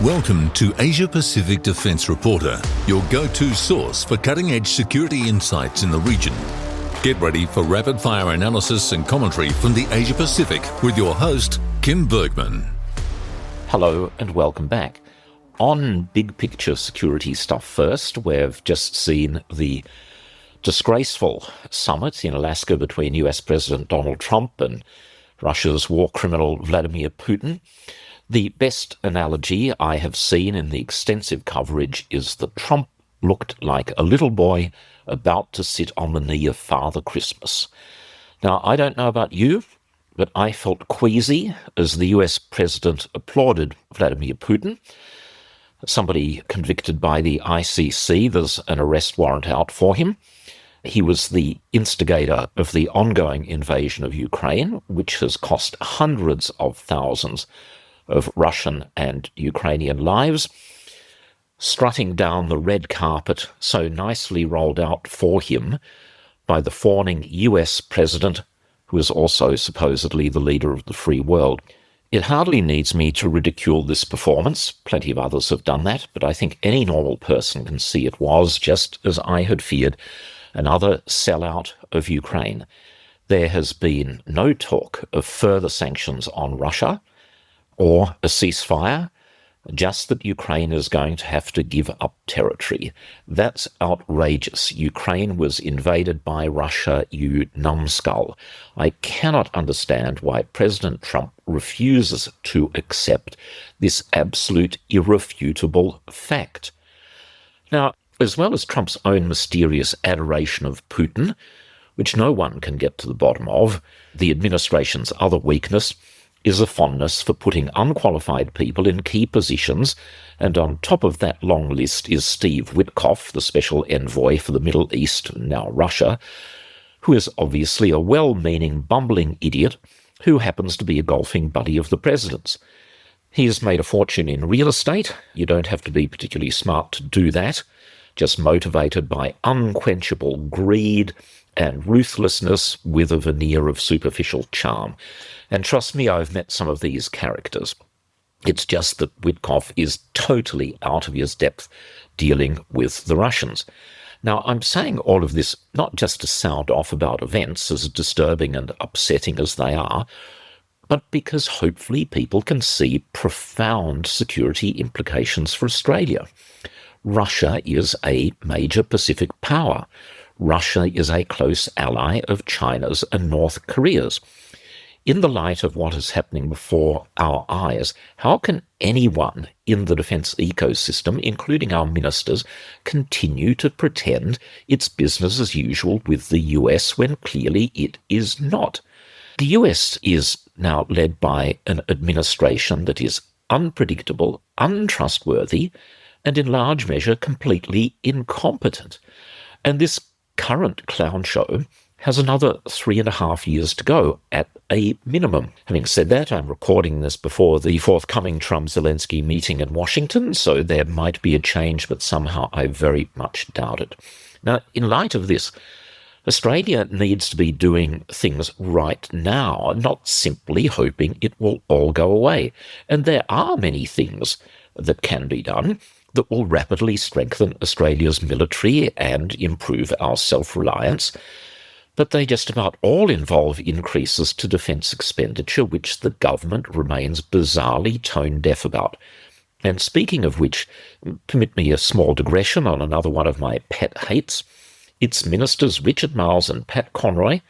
Welcome to Asia Pacific Defence Reporter, your go-to source for cutting-edge security insights in the region. Get ready for rapid-fire analysis and commentary from the Asia Pacific with your host, Kim Bergman. Hello and welcome back. On big picture security stuff first, we've just seen the disgraceful summit in Alaska between US President Donald Trump and Russia's war criminal Vladimir Putin. The best analogy I have seen in the extensive coverage is that Trump looked like a little boy about to sit on the knee of Father Christmas. Now, I don't know about you, but I felt queasy as the US president applauded Vladimir Putin. Somebody convicted by the ICC, there's an arrest warrant out for him. He was the instigator of the ongoing invasion of Ukraine, which has cost hundreds of thousands of Russian and Ukrainian lives. Strutting down the red carpet so nicely rolled out for him by the fawning US president, who is also supposedly the leader of the free world. It hardly needs me to ridicule this performance. Plenty of others have done that, but I think any normal person can see it was, just as I had feared, another sellout of Ukraine. There has been no talk of further sanctions on Russia or a ceasefire, just that Ukraine is going to have to give up territory. That's outrageous. Ukraine was invaded by Russia, you numbskull. I cannot understand why President Trump refuses to accept this absolute irrefutable fact. Now, as well as Trump's own mysterious adoration of Putin, which no one can get to the bottom of, the administration's other weakness is a fondness for putting unqualified people in key positions, and on top of that long list is Steve Witkoff, the special envoy for the Middle East, now Russia, who is obviously a well-meaning, bumbling idiot who happens to be a golfing buddy of the president's. He's made a fortune in real estate. You don't have to be particularly smart to do that, just motivated by unquenchable greed and ruthlessness with a veneer of superficial charm. And trust me, I've met some of these characters. It's just that Witkoff is totally out of his depth dealing with the Russians. Now, I'm saying all of this not just to sound off about events as disturbing and upsetting as they are, but because hopefully people can see profound security implications for Australia. Russia is a major Pacific power. Russia is a close ally of China's and North Korea's. In the light of what is happening before our eyes, how can anyone in the defence ecosystem, including our ministers, continue to pretend it's business as usual with the US when clearly it is not? The US is now led by an administration that is unpredictable, untrustworthy, and in large measure completely incompetent. And this current clown show has another 3.5 years to go at a minimum. Having said that, I'm recording this before the forthcoming Trump-Zelensky meeting in Washington, so there might be a change, but somehow I very much doubt it. Now, in light of this, Australia needs to be doing things right now, not simply hoping it will all go away. And there are many things that can be done that will rapidly strengthen Australia's military and improve our self-reliance. But they just about all involve increases to defence expenditure, which the government remains bizarrely tone-deaf about. And speaking of which, permit me a small digression on another one of my pet hates. It's Ministers Richard Marles and Pat Conroy,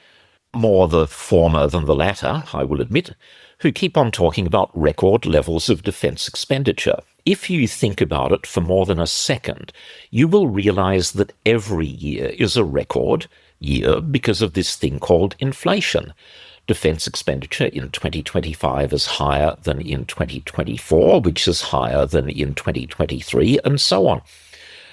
more the former than the latter, I will admit, who keep on talking about record levels of defence expenditure. If you think about it for more than a second, you will realise that every year is a record year because of this thing called inflation. Defence expenditure in 2025 is higher than in 2024, which is higher than in 2023, and so on.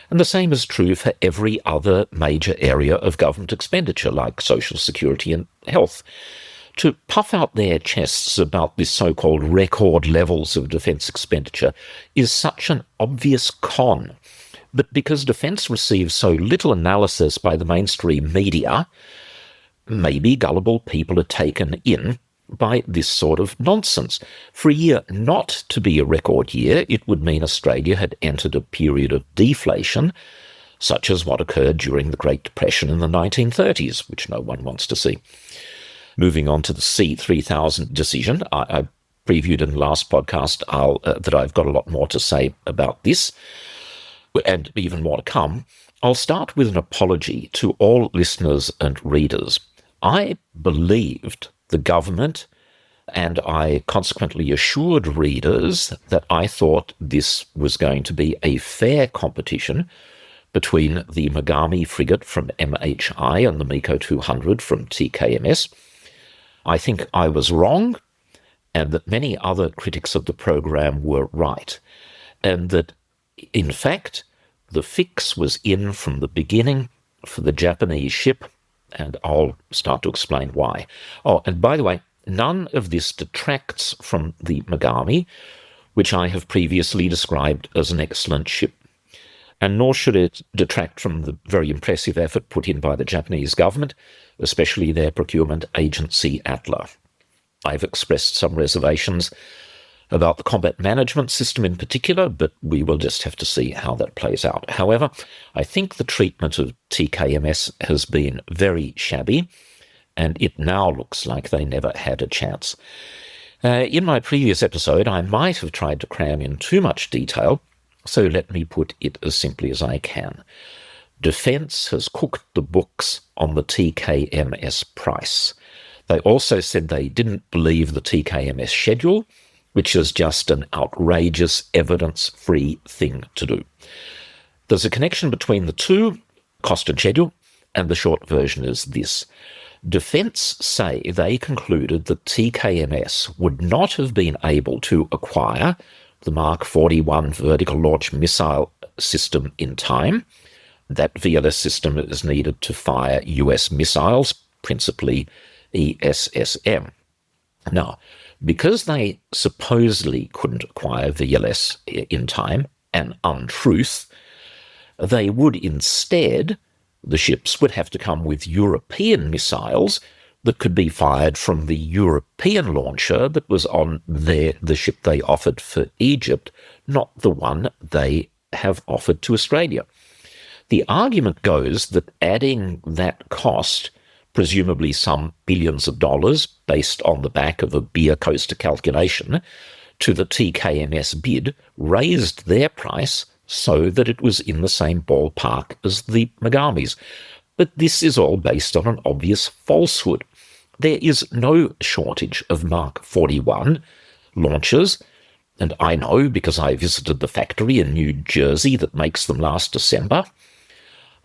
And the same is true for every other major area of government expenditure, like social security and health. To puff out their chests about this so-called record levels of defence expenditure is such an obvious con. But because defence receives so little analysis by the mainstream media, maybe gullible people are taken in by this sort of nonsense. For a year not to be a record year, it would mean Australia had entered a period of deflation, such as what occurred during the Great Depression in the 1930s, which no one wants to see. Moving on to the C3000 decision, I previewed in the last podcast that I've got a lot more to say about this, and even more to come. I'll start with an apology to all listeners and readers. I believed the government, and I consequently assured readers that I thought this was going to be a fair competition between the Megami frigate from MHI and the MECO 200 from TKMS. I think I was wrong, and that many other critics of the program were right, and that, in fact, the fix was in from the beginning for the Japanese ship, and I'll start to explain why. Oh, and by the way, none of this detracts from the Megami, which I have previously described as an excellent ship. And nor should it detract from the very impressive effort put in by the Japanese government, especially their procurement agency, ATLA. I've expressed some reservations about the combat management system in particular, but we will just have to see how that plays out. However, I think the treatment of TKMS has been very shabby, and it now looks like they never had a chance. In my previous episode, I might have tried to cram in too much detail, so let me put it as simply as I can. Defence has cooked the books on the TKMS price. They also said they didn't believe the TKMS schedule, which is just an outrageous, evidence-free thing to do. There's a connection between the two, cost and schedule, and the short version is this. Defence say they concluded that TKMS would not have been able to acquire the Mark 41 vertical launch missile system in time. That VLS system is needed to fire US missiles, principally ESSM. Now, because they supposedly couldn't acquire VLS in time, an untruth, they would instead, the ships would have to come with European missiles that could be fired from the European launcher that was on the ship they offered for Egypt, not the one they have offered to Australia. The argument goes that adding that cost, presumably some billions of dollars based on the back of a beer coaster calculation, to the TKMS bid, raised their price so that it was in the same ballpark as the Megami's. But this is all based on an obvious falsehood. There is no shortage of Mark 41 launchers, and I know because I visited the factory in New Jersey that makes them last December.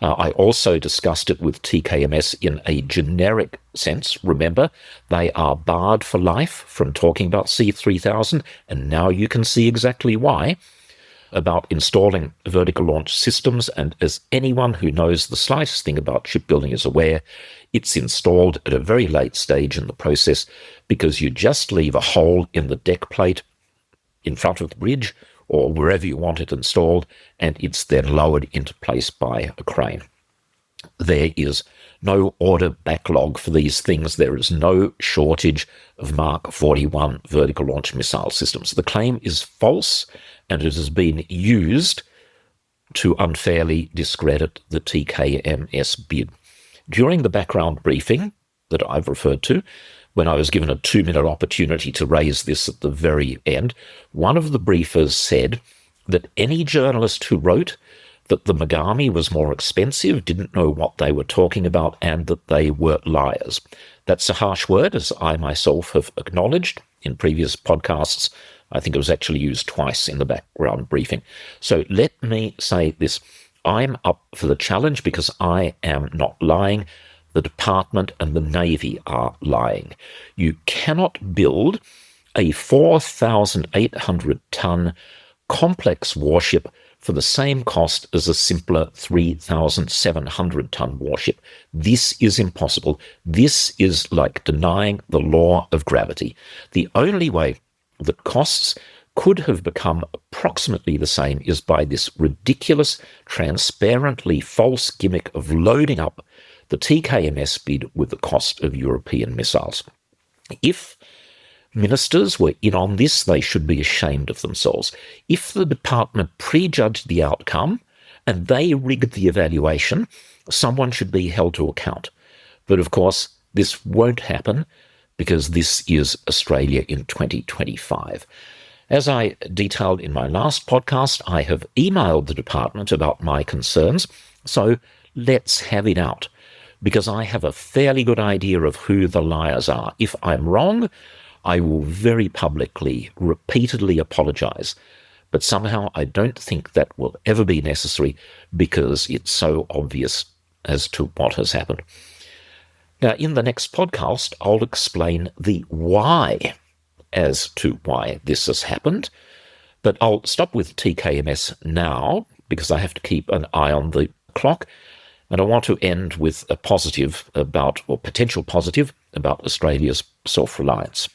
I also discussed it with TKMS in a generic sense. Remember, they are barred for life from talking about C3000, and now you can see exactly why, about installing vertical launch systems, and as anyone who knows the slightest thing about shipbuilding is aware, it's installed at a very late stage in the process because you just leave a hole in the deck plate in front of the bridge or wherever you want it installed, and it's then lowered into place by a crane. There is no order backlog for these things. There is no shortage of Mark 41 vertical launch missile systems. The claim is false, and it has been used to unfairly discredit the TKMS bid. During the background briefing that I've referred to, when I was given a 2-minute opportunity to raise this at the very end, one of the briefers said that any journalist who wrote that the Megami was more expensive didn't know what they were talking about and that they were liars. That's a harsh word, as I myself have acknowledged in previous podcasts. I think it was actually used twice in the background briefing. So let me say this. I'm up for the challenge because I am not lying. The Department and the Navy are lying. You cannot build a 4,800-ton complex warship for the same cost as a simpler 3,700-ton warship. This is impossible. This is like denying the law of gravity. The only way that costs could have become approximately the same is by this ridiculous, transparently false gimmick of loading up the TKMS bid with the cost of European missiles. If ministers were in on this, they should be ashamed of themselves. If the department prejudged the outcome and they rigged the evaluation, someone should be held to account. But of course, this won't happen because this is Australia in 2025. As I detailed in my last podcast, I have emailed the department about my concerns, so let's have it out, because I have a fairly good idea of who the liars are. If I'm wrong, I will very publicly, repeatedly apologise, but somehow I don't think that will ever be necessary because it's so obvious as to what has happened. Now, in the next podcast, I'll explain the why as to why this has happened, but I'll stop with TKMS now because I have to keep an eye on the clock, and I want to end with a positive about, or potential positive, about Australia's self-reliance.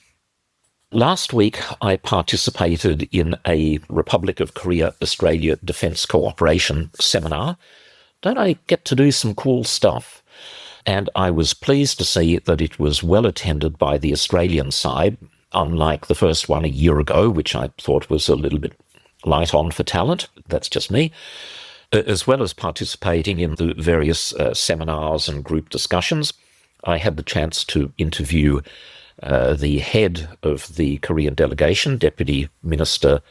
Last week, I participated in a Republic of Korea Australia Defence Cooperation seminar. Don't I get to do some cool stuff? And I was pleased to see that it was well attended by the Australian side, unlike the first one a year ago, which I thought was a little bit light on for talent. That's just me. As well as participating in the various seminars and group discussions, I had the chance to interview the head of the Korean delegation, Deputy Minister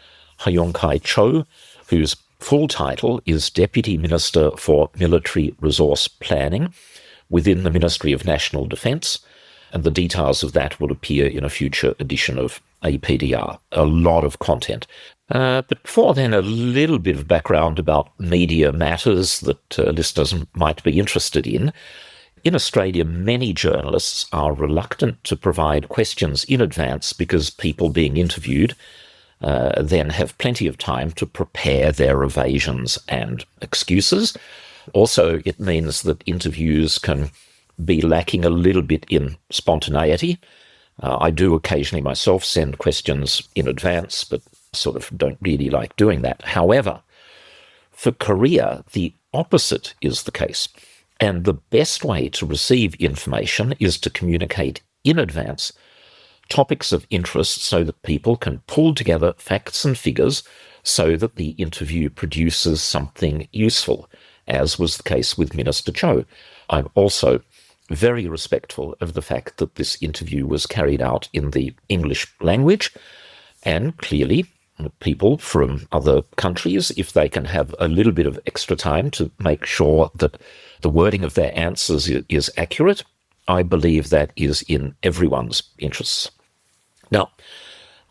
Hyung-Kai Cho, whose full title is Deputy Minister for Military Resource Planning within the Ministry of National Defence, and the details of that will appear in a future edition of APDR. A lot of content. But before then, a little bit of background about media matters that listeners might be interested in. In Australia, many journalists are reluctant to provide questions in advance because people being interviewed then have plenty of time to prepare their evasions and excuses. Also, it means that interviews can be lacking a little bit in spontaneity. I do occasionally myself send questions in advance, but sort of don't really like doing that. However, for Korea, the opposite is the case. And the best way to receive information is to communicate in advance topics of interest so that people can pull together facts and figures so that the interview produces something useful, as was the case with Minister Cho. I'm also very respectful of the fact that this interview was carried out in the English language, and clearly people from other countries, if they can have a little bit of extra time to make sure that the wording of their answers is accurate, I believe that is in everyone's interests. Now,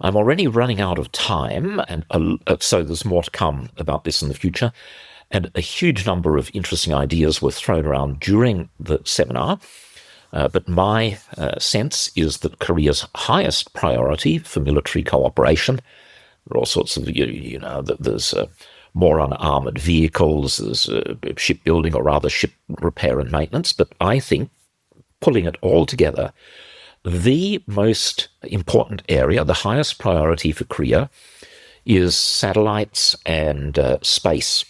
I'm already running out of time, and so there's more to come about this in the future, and a huge number of interesting ideas were thrown around during the seminar, but my sense is that Korea's highest priority for military cooperation, there are all sorts of, there's more on armoured vehicles, there's shipbuilding, or rather ship repair and maintenance, but I think, pulling it all together, the most important area, the highest priority for Korea, is satellites and space,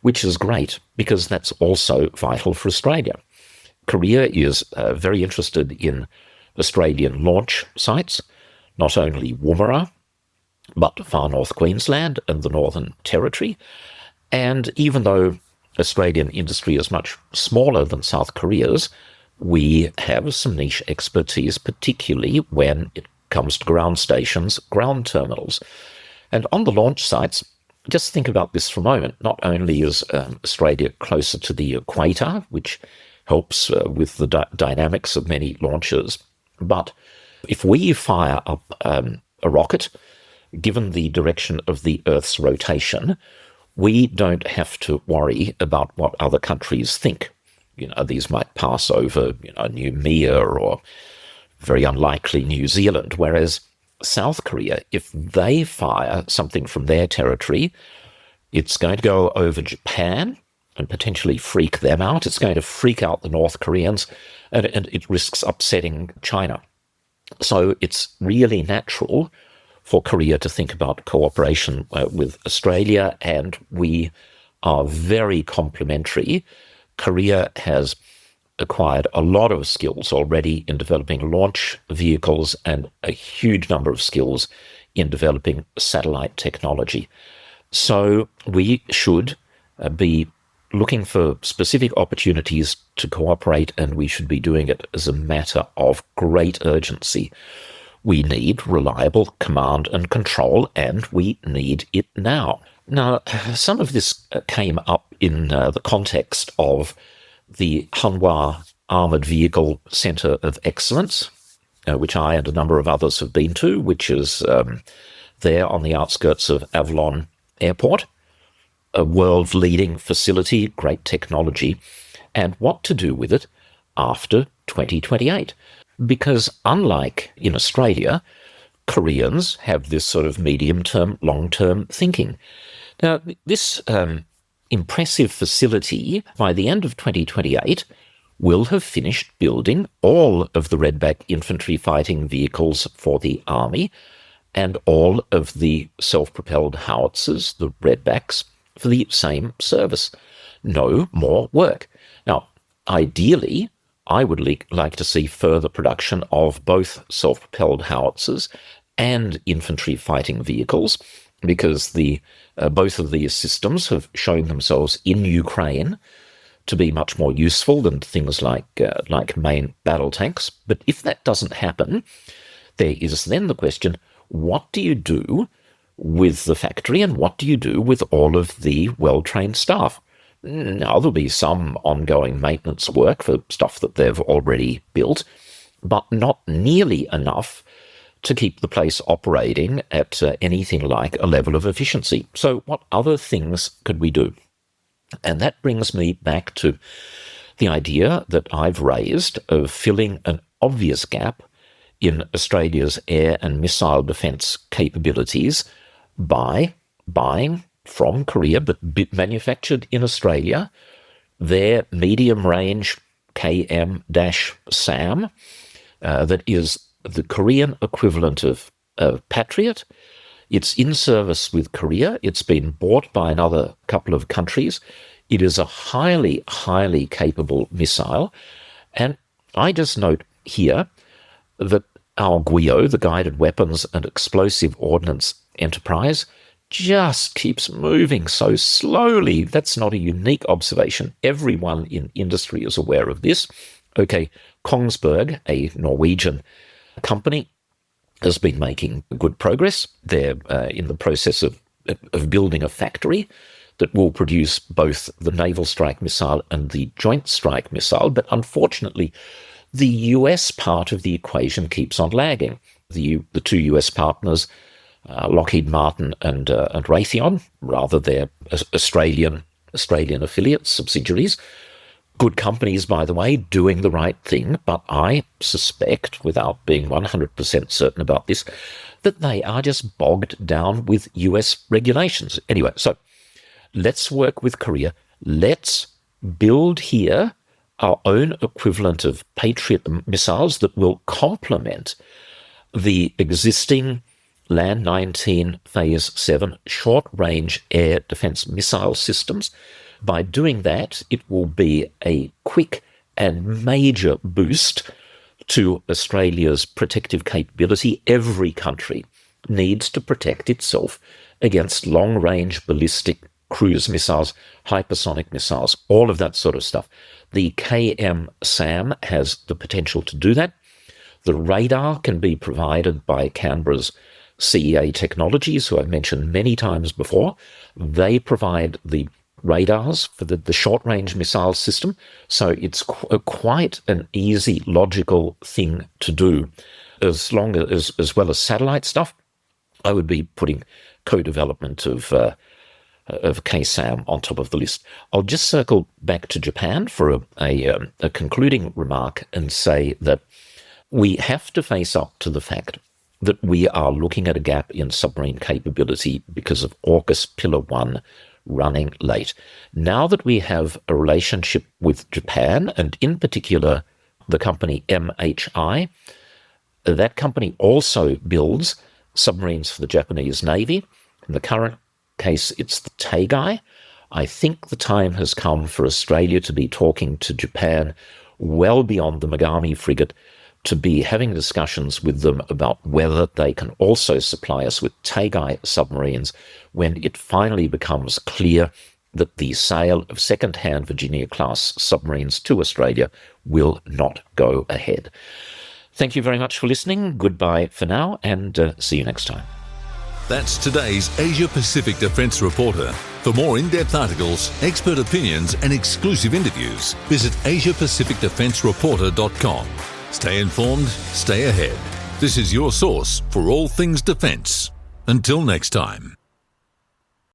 which is great because that's also vital for Australia. Korea is very interested in Australian launch sites, not only Woomera, but far north Queensland and the Northern Territory. And even though Australian industry is much smaller than South Korea's, we have some niche expertise, particularly when it comes to ground stations, ground terminals. And on the launch sites, just think about this for a moment. Not only is Australia closer to the equator, which helps with the dynamics of many launches, but if we fire up a rocket, given the direction of the Earth's rotation, we don't have to worry about what other countries think. These might pass over, New Mia or very unlikely New Zealand, whereas South Korea, if they fire something from their territory, it's going to go over Japan and potentially freak them out. It's going to freak out the North Koreans, and it risks upsetting China. So it's really natural for Korea to think about cooperation with Australia, and we are very complementary. Korea has acquired a lot of skills already in developing launch vehicles and a huge number of skills in developing satellite technology. So we should be looking for specific opportunities to cooperate, and we should be doing it as a matter of great urgency. We need reliable command and control, and we need it now. Now, some of this came up in the context of the Hanwha Armoured Vehicle Centre of Excellence, which I and a number of others have been to, which is there on the outskirts of Avalon Airport, a world-leading facility, great technology, and what to do with it after 2028. Because unlike in Australia, Koreans have this sort of medium-term, long-term thinking. Now, this impressive facility, by the end of 2028, will have finished building all of the Redback infantry fighting vehicles for the Army and all of the self-propelled howitzers, the Redbacks, for the same service. No more work. Now, ideally, I would like to see further production of both self-propelled howitzers and infantry fighting vehicles, because both of these systems have shown themselves in Ukraine to be much more useful than things like main battle tanks. But if that doesn't happen, there is then the question, what do you do with the factory and what do you do with all of the well-trained staff? Now, there'll be some ongoing maintenance work for stuff that they've already built, but not nearly enough to keep the place operating at anything like a level of efficiency. So what other things could we do? And that brings me back to the idea that I've raised of filling an obvious gap in Australia's air and missile defence capabilities by buying from Korea, but manufactured in Australia, their medium-range KM-SAM, that is the Korean equivalent of Patriot. It's in service with Korea. It's been bought by another couple of countries. It is a highly, highly capable missile. And I just note here that our GWIO, the Guided Weapons and Explosive Ordnance Enterprise, just keeps moving so slowly. That's not a unique observation. Everyone in industry is aware of this. Okay, Kongsberg, a Norwegian company, has been making good progress. They're in the process of building a factory that will produce both the Naval Strike Missile and the Joint Strike Missile. But unfortunately, the US part of the equation keeps on lagging. The two US partners, Lockheed Martin and Raytheon, rather their Australian affiliates, subsidiaries, good companies, by the way, doing the right thing, but I suspect, without being 100% certain about this, that they are just bogged down with US regulations. Anyway, so let's work with Korea. Let's build here our own equivalent of Patriot missiles that will complement the existing Land 19 Phase 7 short-range air defense missile systems. By doing that, it will be a quick and major boost to Australia's protective capability. Every country needs to protect itself against long-range ballistic cruise missiles, hypersonic missiles, all of that sort of stuff. The KM-SAM has the potential to do that. The radar can be provided by Canberra's CEA Technologies, who I've mentioned many times before. They provide the radars for the short-range missile system, so it's quite an easy, logical thing to do. As well as satellite stuff, I would be putting co-development of KSAM on top of the list. I'll just circle back to Japan for a concluding remark and say that we have to face up to the fact that we are looking at a gap in submarine capability because of AUKUS Pillar 1 running late. Now that we have a relationship with Japan, and in particular the company MHI, that company also builds submarines for the Japanese Navy. In the current case, it's the Taigai. I think the time has come for Australia to be talking to Japan well beyond the Megami frigate to be having discussions with them about whether they can also supply us with Taigai submarines when it finally becomes clear that the sale of second-hand Virginia-class submarines to Australia will not go ahead. Thank you very much for listening. Goodbye for now, and see you next time. That's today's Asia-Pacific Defence Reporter. For more in-depth articles, expert opinions and exclusive interviews, visit AsiaPacificDefenceReporter.com. Stay informed, stay ahead. This is your source for all things defence. Until next time.